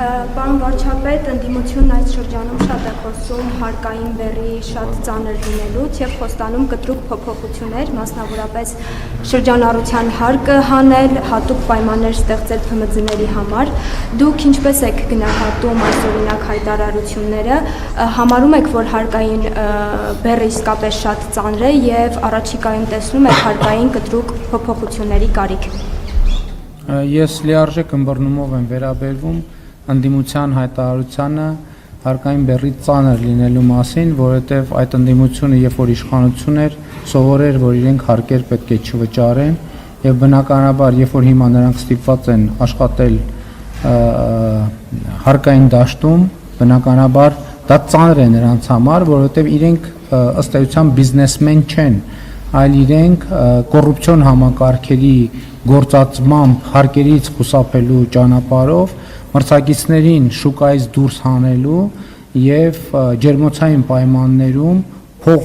Պարոն վարչապետ, ընդդիմությունն այս շրջանում շատ է խոսում հարկային բեռի շատ ծանր լինելուց եւ խոստանում կտրուկ փոփոխություններ, մասնավորապես շրջանառության հարկը հանել, հատուկ պայմաններ ստեղծել ՓՄԶ-ների համար։ Դուք ինչպես եք գնահատում այս օրինակ հայտարարությունները, համարում եք, որ հարկային բեռը իսկապես շատ ծանր է եւ առաջիկայում տեսնում եք հարկային կտրուկ փոփոխությունների կարիք։ Ես լիարժեք ըմբռնումով եմ վերաբերվում ընդդիմության հայտարարությանը հարկային բեռի ծանր լինելու մասին, որովհետև այդ ընդդիմությունը երբ որ իշխանություն էր, սովորեր, որ իրենք հարկեր պետք է չվճարեն եւ բնականաբար երբ որ հիմա նրանք ստիպված են աշխատել հարկային դաշտում, բնականաբար դա ծանր է նրանց համար, որովհետև իրենք ըստ էության բիզնեսմեն չեն, այլ իրենք կոռուպցիոն համակարգերի գործածմամբ հարկերից խուսափելու ճանապարհով մրցակիցներին շուկայից դուրս հանելու եւ ջերմոցային պայմաններում փող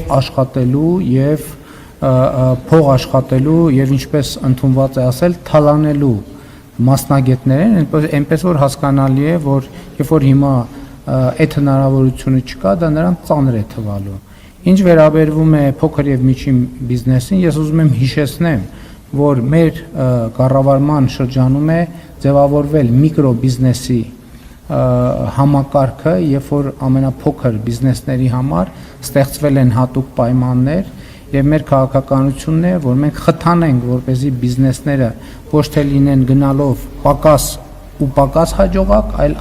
աշխատելու եւ ինչպես ընդունված է ասել թալանելու մասնագետներին, այնպես որ հասկանալի է, որ երբ որ հիմա այդ հնարավորությունը չկա, դա նրանց ծանր է թվալու։ Ինչ վերաբերվում է փոքր եւ միջին բիզնեսին, ես ուզում եմ հիշեցնեմ, որ մեր կառավարման շրջանում է ձևավորվել միկրոբիզնեսի համակարգը, երբ որ ամենափոքր բիզնեսների համար ստեղծվել են հատուկ պայմաններ եւ մեր քաղաքականությունն է, որ մենք խթանենք, որպեսզի բիզնեսները ոչ թե լինեն գնալով պակաս հաջողակ, այլ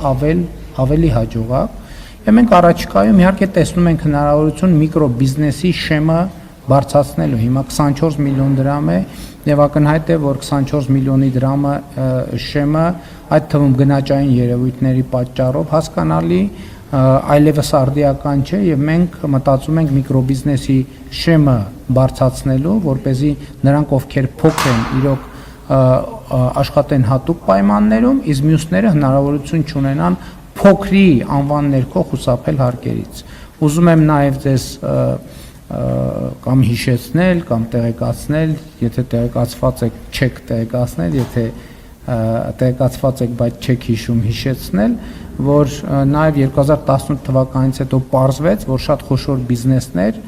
ավելի հաջողակ։ Եվ մենք առաջիկայում իհարկե տեսնում ենք հնարավորություն միկրոբիզնեսի շեմը բարձրացնելու։ Հիմա 24 միլիոն դրամ է եւ ակնհայտ է, որ 24 միլիոնի դրամը շեմը այդ թվում գնաճային երևույթների պատճառով հասկանալի այլևս արդիական չէ եւ մենք մտածում ենք միկրոբիզնեսի շեմը բարձրացնելու, որպեսզի նրանք ովքեր փոքր են, իրոք աշխատեն հատուկ պայմաններում, իսկ մյուսները հնարավորություն չունենան փոքրի անվան ներքո խուսափել հարկերից։ Ուզում եմ նաև ձեզ կամ հիշեցնել, կամ տեղեկացնել, եթե տեղեկացված եք, չեք տեղեկացնել, եթե տեղեկացված եք, բայց չեք հիշում, հիշեցնել, որ նաև 2018 թվականից հետո պարզվեց, որ շատ խոշոր բիզնեսներ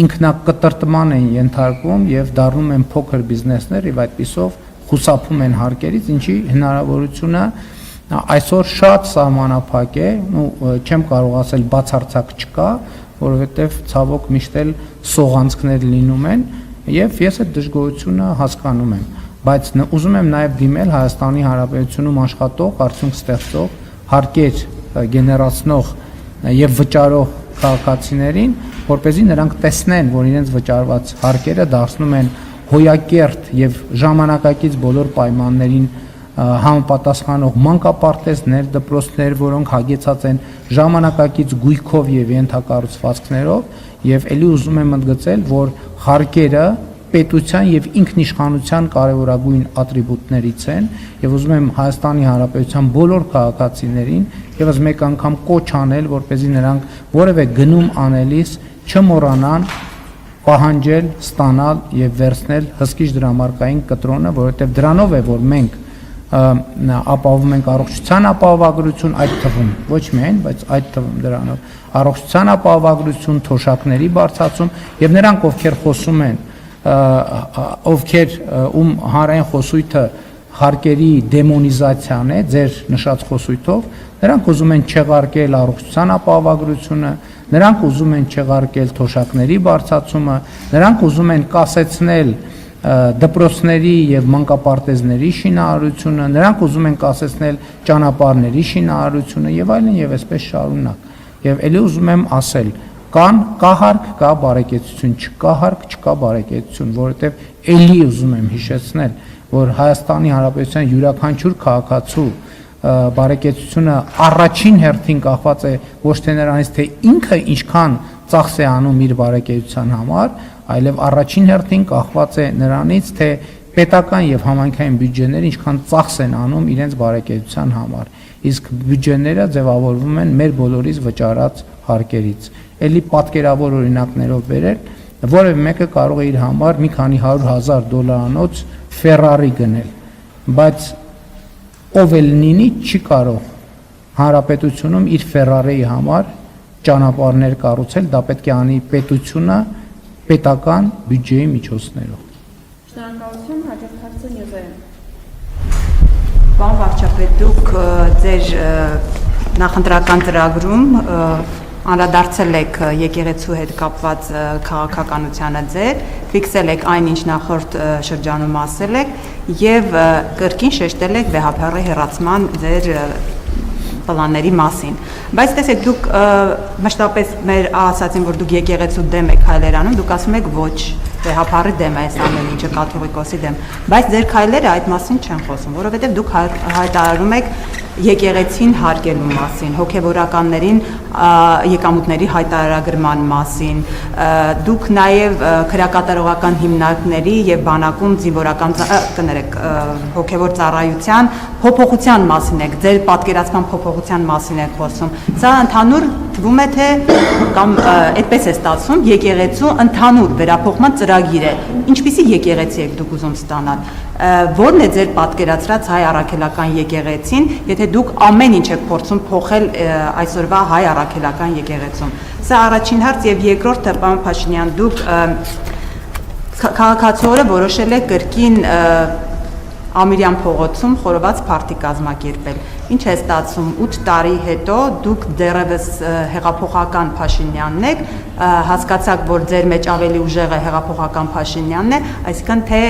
ինքնակտրտման են ենթարկվում եւ դառնում են փոքր բիզնեսներ եւ այդպիսով խուսափում են հարկերից, ինչի հնարավորությունը այսօր շատ սահմանափակ է, չեմ կարող ասել բացարձակ չկա, որովհետև ցավոք միշտ էլ սողանցքներ լինում են եւ ես այդ դժգոհությունը հասկանում եմ, բայց ուզում եմ նաեւ դիմել Հայաստանի Հանրապետությունում աշխատող, արդյունք ստեղծող, հարկեր գեներացնող եւ վճարող քաղաքացիներին, որպեսզի նրանք տեսնեն, որ իրենց վճարված հարկերը դարձնում են հոյակերտ եւ ժամանակակից բոլոր պայմաններին համապատասխանող մանկապարտեզներ, դպրոցներ, որոնք հագեցած են ժամանակակից գույքով եւ ենթակառուցվածքներով եւ ելի ուզում եմ ընդգծել, որ հարկերը պետության եւ ինքնիշխանության կարևորագույն ատրիբուտներից են եւ ուզում եմ Հայաստանի Հանրապետության բոլոր քաղաքացիներին եւս մեկ անգամ կոչ անել, որպեսզի նրանք որևէ գնում անելիս չմոռանան պահանջել, ստանալ եւ վերցնել հսկիչ դրամարկային կտրոնը, որովհետեւ դրանով է, որ մենք ապահովում ենք առողջության ապահովագրություն, այդ թվում ոչ միայն, բայց այդ թվում դրանով առողջության ապահովագրություն, թոշակների բարձրացում եւ նրանք ովքեր խոսում են, ովքեր ում հանրային խոսույթը հարկերի դեմոնիզացիան է, ձեր նշած խոսույթով, նրանք ուզում են չեղարկել առողջության ապահովագրությունը, նրանք ուզում են չեղարկել թոշակների բարձրացումը, նրանք ուզում են կասեցնել դպրոցների եւ մանկապարտեզների շինարարությունը, նրանք ուզում են կասեցնել ճանապարհների շինարարությունը եւ այլն եւ այսպես շարունակ։ Եվ ելի ուզում եմ ասել, կա հարկ, կա բարեկեցություն, չկա հարկ, չկա բարեկեցություն, որովհետեւ ելի ուզում եմ հիշեցնել, որ Հայաստանի Հանրապետության յուրաքանչյուր քաղաքացու բարեկեցությունը առաջին հերթին կախված է ոչ թե նրանից, թե ինքը ինչքան ծախս է անում իր բարեկեցության համար, այլև առաջին հերթին կախված է նրանից, թե պետական եւ համայնքային բյուջեները ինչքան ծախս են անում իրենց բարեկեցության համար, իսկ բյուջեները ձևավորվում են մեր բոլորիս վճարած հարկերից։ Էլի պատկերավոր օրինակներով վերել, որևէ մեկը կարող է իր համար մի քանի 100,000 $-անոց Ferrari գնել, բայց ով էլ լինի չի կարող հանրապետությունում իր Ferrari-ի համար ճանապարհներ կառուցել, դա պետք է անի պետությունը պետական բյուջեի միջոցներով։ Շնորհակալություն, հաջորդ հարցը Նյուզերեն։ Պարոն վարչապետ, դուք ձեր նախընտրական ծրագրում անդրադարձել եք եկեղեցու հետ կապված քաղաքականությանը ձեր, ֆիքսել եք այն, ինչ նախորդ շրջանում ասել եք եւ կրկին շեշտել եք վեհափառի հեռացման ձեր պլանների մասին, բայց տեսեք դուք մշտապես մեր ասացին, որ դուք եկեղեցու դեմ եք քայլեր անում, դուք ասում եք ոչ, վեհափառի դեմ է այս ամեն ինչը, կաթողիկոսի դեմ, բայց ձեր քայլերը այդ մասին չեն խոսում, որովհետև դուք հայտարարում եք եկեղեցին հարգելու մասին, հոգևորականներին եկամուտների հայտարարագրման մասին, դուք նաև քրեակատարողական հիմնարկների եւ բանակում զինվորական կներեք հոգևոր ծառայության փոփոխության մասին եք, ձեր պատկերացման փոփոխության մասին եք խոսում։ Սա ընդհանուր թվում է թե կամ այդպես է ստացվում եկեղեցու ընդհանուր վերափոխման ծրագիր է։ Ինչպիսի եկեղեցի եք դուք ուզում ստանալ։ Որն է ձեր պատկերացրած հայ առաքելական եկեղեցին, եթե դուք ամեն ինչ եք փորձում փոխել այսօրվա հայ առաքելական եկեղեցում։ Սա առաջին հարց եւ երկրորդը, պարոն Փաշինյան, դուք քաղաքացիորը որոշել եք կրկին Ամիրյան փողոցում խորոված փարթի կազմակերպել։ Ինչ է ստացվում 8 տարի հետո դուք դեռևս հեղափոխական Փաշինյանն եք, հասկացաք, որ ձեր մեջ ավելի ուժեղ է հեղափոխական Փաշինյանն է, այսինքն թե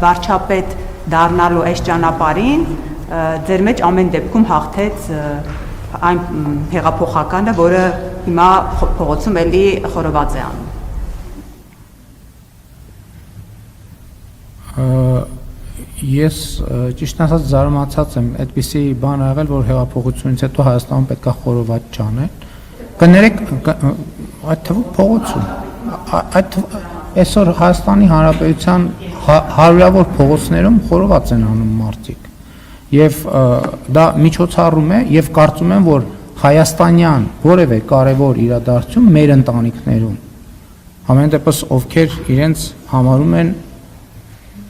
վարչապետ դառնալու այս ճանապարհին ձեր մեջ ամեն դեպքում հաղթեց այն հեղափոխականը, որը հիմա փողոցում էլի խորոված է անում։ Ես ճիշտ ասած զարմացած եմ, այդպիսի բան ա եղել, որ հեղափոխությունից հետո Հայաստանում պետքա խորոված չանել։ Կներեք, այդ թվում փողոցում, այսօր Հայաստանի Հանրապետության հարյուրավոր փողոցներում խորոված են անում մարդիկ։ Եվ դա միջոցառում է եւ կարծում եմ, որ հայաստանյան որևէ կարևոր իրադարձություն մեր ընտանիքներում ամեն դեպս ովքեր իրենց համարում են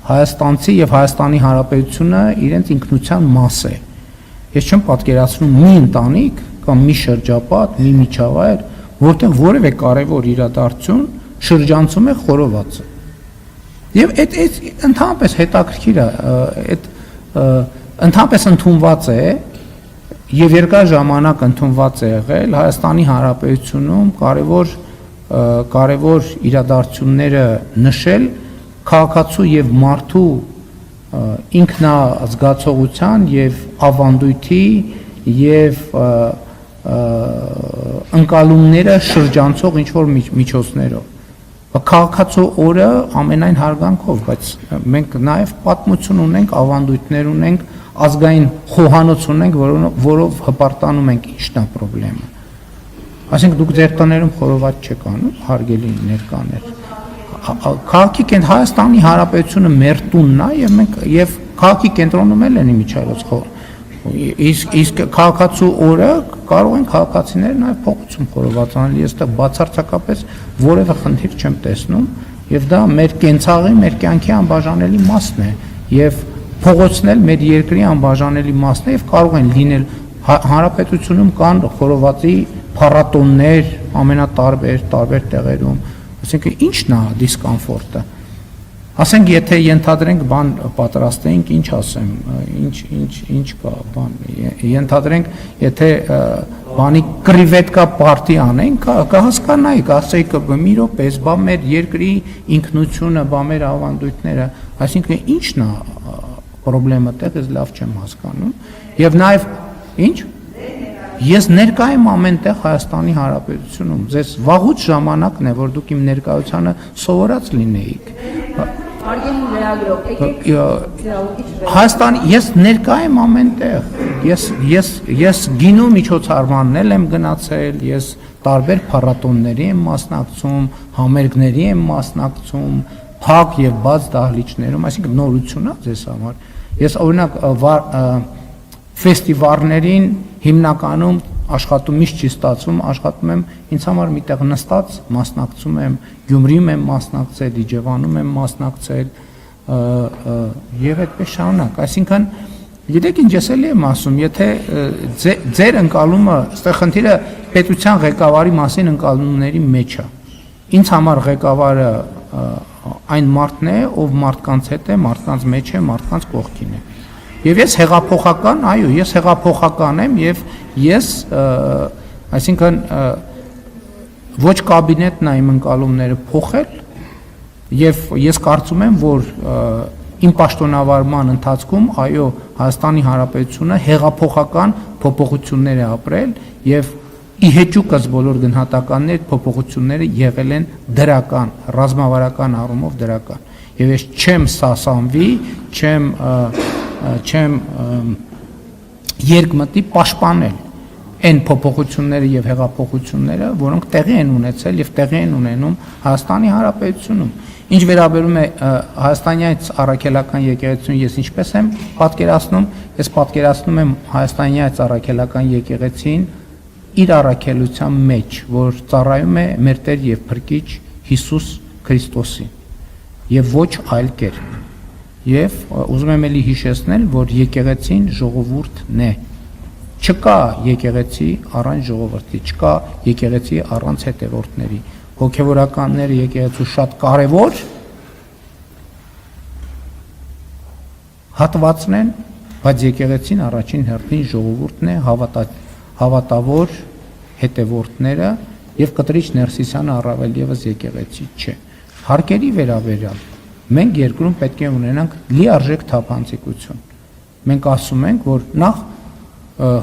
Հայաստանցի եւ Հայաստանի Հանրապետությունը իրենց ինքնության մաս է։ Ես չեմ պատկերացնում մի ընտանիք կամ մի շրջապատ, մի միջավայր, որտեղ որևէ կարևոր իրադարձություն շրջանցում է խորովածը։ Եվ այդ ընդհանրապես հետաքրքիր է, այդ ընդհանրապես ընդունված է եւ երկար ժամանակ ընդունված է եղել Հայաստանի Հանրապետությունում կարևոր իրադարձությունները նշել քաղաքացու եւ մարդու ինքնազգացողության եւ ավանդույթի եւ ընկալումները շրջանցող ինչ որ միջոցներով։ Քաղաքացու օրը ամենայն հարգանքով, բայց մենք նաեւ պատմություն ունենք, ավանդույթներ ունենք, ազգային խոհանոց ունենք, որով հպարտանում ենք ինչն է խնդրեմը։ Այսինքն դուք ձեր տներում խորոված չեք անում, հարգելի ներկաներ։ Քաղաքի Հայաստանի Հանրապետությունը մեր տունն է եւ մենք եւ քաղաքի կենտրոնում էլ են իմիջիայլոց իսկ քաղաքացու օրը կարող են քաղաքացիները նաեւ փողոցում խորոված անել, ես դա բացարձակապես որևէ խնդիր չեմ տեսնում եւ դա մեր կենցաղի, մեր կյանքի անբաժանելի մասն է եւ փողոցն էլ մեր երկրի անբաժանելի մասն է եւ կարող են լինել հանրապետությունում կան խորովածի փառատոններ տարբեր տեղերում։ Այսինքն ինչն է դիսկոմֆորտը։ Ասենք եթե ենթադրենք բան պատրաստենք, ինչ ասեմ, ինչ կա բան, ենթադրենք եթե բանի կրիվետկա պարտի անենք, կհասկանայի, կասեի մի րոպե, բա մեր երկրի ինքնությունը, բա մեր ավանդույթները, այսինքն ինչն է խնդրեմը տեղ, ես լավ չեմ հասկանում։ Եվ նաև ինչ Ես ներկա եմ ամենտեղ Հայաստանի Հանրապետությունում, ձեզ վաղուց ժամանակն է, որ դուք իմ ներկայությանը սովորած լինեիք։ Հայաստանի, ես ներկա եմ ամենտեղ, ես գինու միջոցառմանն եմ գնացել, ես տարբեր փառատոնների եմ մասնակցում, համերգների եմ մասնակցում, փակ եւ բաց դահլիճներում, այսինքն նորություն է ձեզ համար։ Ես օրինակ ֆեստիվալներին հիմնականում աշխատում միշտ չի ստացվում, աշխատում եմ ինձ համար միտեղ նստած, մասնակցում եմ, Գյումրիում եմ մասնակցել, Իջևանում եմ մասնակցել, եւ այդպես շարունակ, այսինքն գիտեք ինչ ես էլի եմ ասում, եթե ձեր ընկալումը, այստեղ խնդիրը պետության ղեկավարի մասին ընկալումների մեջ է։ Ինձ համար ղեկավարը այն մարդն է, ով մարդկանց հետ է, մարդկանց մեջ է, մարդկանց կողքին է։ Եվ ես հեղափոխական, այո, ես հեղափոխական եմ եւ ես, այսինքն ոչ կաբինետն է իմ ընկալումները փոխել եւ ես կարծում եմ, որ իմ պաշտոնավարման ընթացքում, այո, Հայաստանի Հանրապետությունը հեղափոխական փոփոխություններ է ապրել եւ ի հեճուկս բոլոր գնահատականներ փոփոխությունները եղել են դրական, ռազմավարական առումով դրական։ Եվ ես չեմ սասանվի, չեմ երկմտի պաշտպանել այն փոփոխությունները եւ հեղափոխությունները, որոնք տեղի են ունեցել եւ տեղի են ունենում Հայաստանի Հանրապետությունում։ Ինչ վերաբերում է հայաստանյաց առաքելական եկեղեցուն, ես ինչպես եմ պատկերացնում, ես պատկերացնում եմ հայաստանյաց առաքելական եկեղեցին իր առաքելության մեջ, որ ծառայում է մեր Տեր եւ Փրկիչ Հիսուս Քրիստոսին եւ ոչ այլ կերպ։ Եվ ուզում եմ ելի հիշեցնել, որ եկեղեցին ժողովուրդն է։ Չկա եկեղեցի առանց ժողովրդի, չկա եկեղեցի առանց հետևորդների։ Հոգևորականները եկեղեցու շատ կարևոր հատվածն են, բայց եկեղեցին առաջին հերթին ժողովուրդն է, հավատավոր հետևորդները եւ կտրիչ Ներսիսյանը առավել եւս եկեղեցի չէ։ Հարկերի վերաբերյալ մենք երկրում պետք է ունենանք լիարժեք թափանցիկություն։ Մենք ասում ենք, որ նախ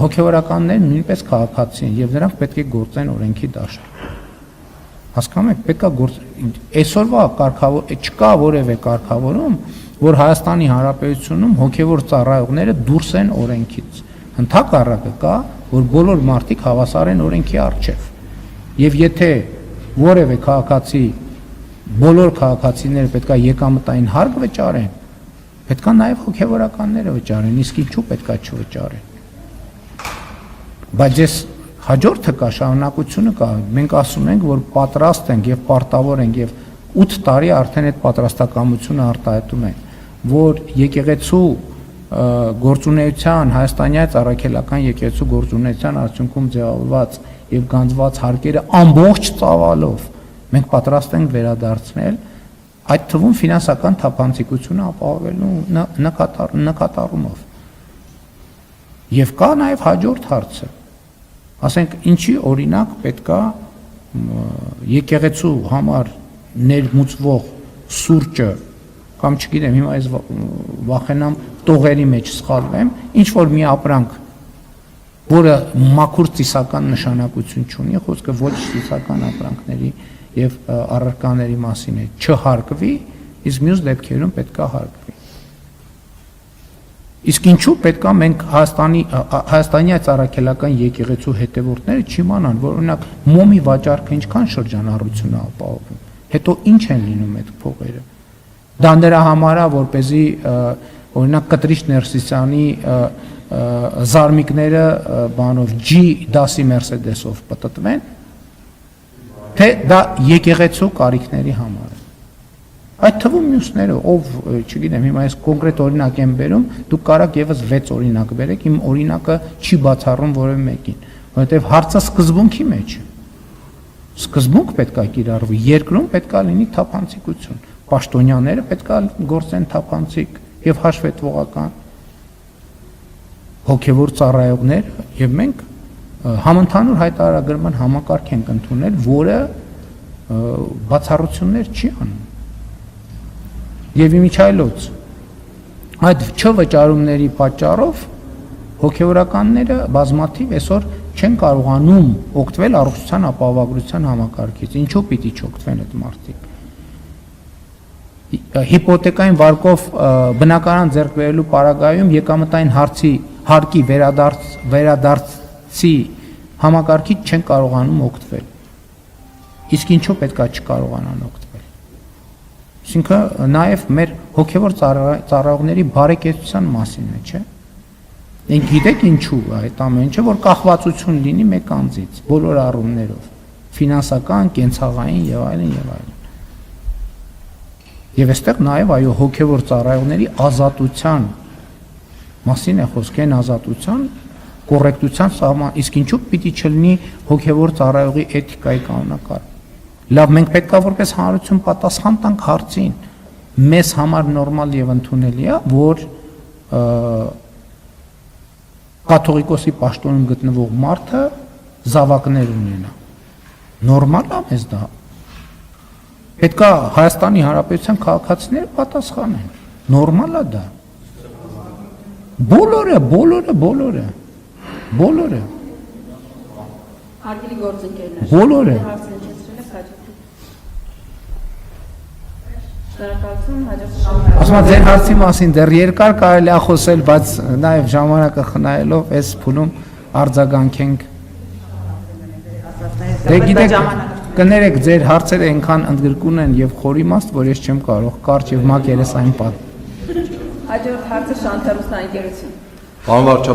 հոգևորականներն նույնպես քաղաքացի են եւ նրանք պետք է գործեն օրենքի դաշտ։ Հասկանում եք, պետք է այսօրվա կարգավոր չկա որևէ կարգավորում, որ Հայաստանի Հանրապետությունում հոգևոր ծառայողները դուրս են օրենքից։ Ընդհակառակը կա, որ բոլոր մարդիկ հավասար են օրենքի առջև։ Եվ եթե որևէ քաղաքացի, բոլոր քաղաքացիները պետք է եկամտային հարկ վճարեն, պետք է նաև հոգևորականները վճարեն, իսկ ինչու պետք է չվճարեն։ Բայց ես հաջորդը կա, շարունակությունը կա, մենք ասում ենք, որ պատրաստ ենք եւ պարտավոր ենք եւ 8 տարի արդեն այդ պատրաստակամությունը արտահայտում են, որ եկեղեցու գործունեության, հայաստանյաց առաքելական եկեղեցու գործունեության արդյունքում ձևավորված եւ գանձված հարկերը ամբողջ ծավալով մենք պատրաստ ենք վերադարձնել, այդ թվում ֆինանսական թափանցիկությունը ապահովելու նկատառումով։ Եվ կա նաեւ հաջորդ հարցը, ասենք ինչի օրինակ պետքա եկեղեցու համար ներմուծվող սուրճը կամ չգիտեմ հիմա ես վախենամ տողերի մեջ սխալվեմ, ինչ որ մի ապրանք, որը մաքուր ծիսական նշանակություն չունի, խոսքը ոչ ծիսական ապրանքների եւ առարկաների մասին է, չհարկվի, իսկ մյուս դեպքերում պետքա հարկվի։ Իսկ ինչու պետքա մենք Հայաստանյաց առաքելական եկեղեցու հետևորդները չիմանան, որ օրինակ մոմի վաճառքը ինչքան շրջանառություն է ապահովում, հետո ինչ են լինում այդ փողերը։ Դա նրա համար է, որպեսզի օրինակ կտրիչ Ներսիսյանի զարմիկները բանով G դասի Mercedes-ով պատտվեն, թե դա եկեղեցու կարիքների համար է։ Այդ թվում մյուսները, ով, չգիտեմ, հիմա ես կոնկրետ օրինակ եմ բերում, դուք կարաք եւս 6 օրինակ բերեք, իմ օրինակը չի բացառում որևէ մեկին, որովհետեւ հարցը սկզբունքի մեջ է։ Սկզբունք պետք է կիրառվի, երկրում պետք է լինի թափանցիկություն, պաշտոնյաները պետք է գործեն թափանցիկ եւ հաշվետվողական, հոգեվոր ծառայողներ եւ մենք համընդհանուր հայտարարագրման համակարգ ենք ընդունել, որը բացառություններ չի անում։ Եվ իմիջայլոց այդ չվճարումների պատճառով հոգևորականները բազմաթիվ այսօր չեն կարողանում օգտվել առողջության ապահովագրության համակարգից։ Ինչու պիտի չօգտվեն այդ մարդիկ։ Հիպոթեկային վարկով բնակարան ձեռք բերելու պարագայում եկամտային հարկի վերադարձի համակարգից չեն կարողանում օգտվել։ Իսկ ինչու պետքա չկարողանան օգտվել։ Այսինքն նաև մեր հոգևոր ծառայողների բարեկեցության մասին է, չէ՞։ Մենք գիտեք ինչու այդ ամեն ինչը, որ կախվածություն լինի մեկ անձից, բոլոր առումներով, ֆինանսական, կենցաղային եւ այլն եւ այլն։ Եվ այստեղ նաեւ այո հոգեվոր ծառայողների ազատության մասին է խոսք, այն ազատության, կոռեկտության սահման, իսկ ինչու պիտի չլինի հոգեվոր ծառայողի էթիկայի կանոնակարգ։ Լավ, մենք պետքա որպես հանրություն պատասխան տանք հարցին։ Մեզ համար նորմալ եւ ընդունելի է, որ կաթողիկոսի պաշտոնում գտնվող մարդը զավակներ ունենա։ Նորմալ է մեզ դա։ Պետքա Հայաստանի Հանրապետության քաղաքացիները պատասխանեն։ Նորմալ է դա։ Բոլորը։ Հարգելի գործընկերներ, Բոլորը։ հարցն հնչեցրել եք հաջորդի։ Շնորհակալություն, հաջորդ Ասում եմ, ձեր հարցի մասին դեռ երկար կարելի է խոսել, բայց նաև ժամանակը խնայելով այս փուլում արձագանքենք։ Դե գիտեք, կներեք, ձեր հարցերը այնքան ընդգրկուն են եւ խորիմաստ, որ ես չեմ կարող կարճ եւ մակ երեսային պատ։ հաջորդ հարցը Շանթ հեռուստաընկերություն։ Պարոն վարչապետ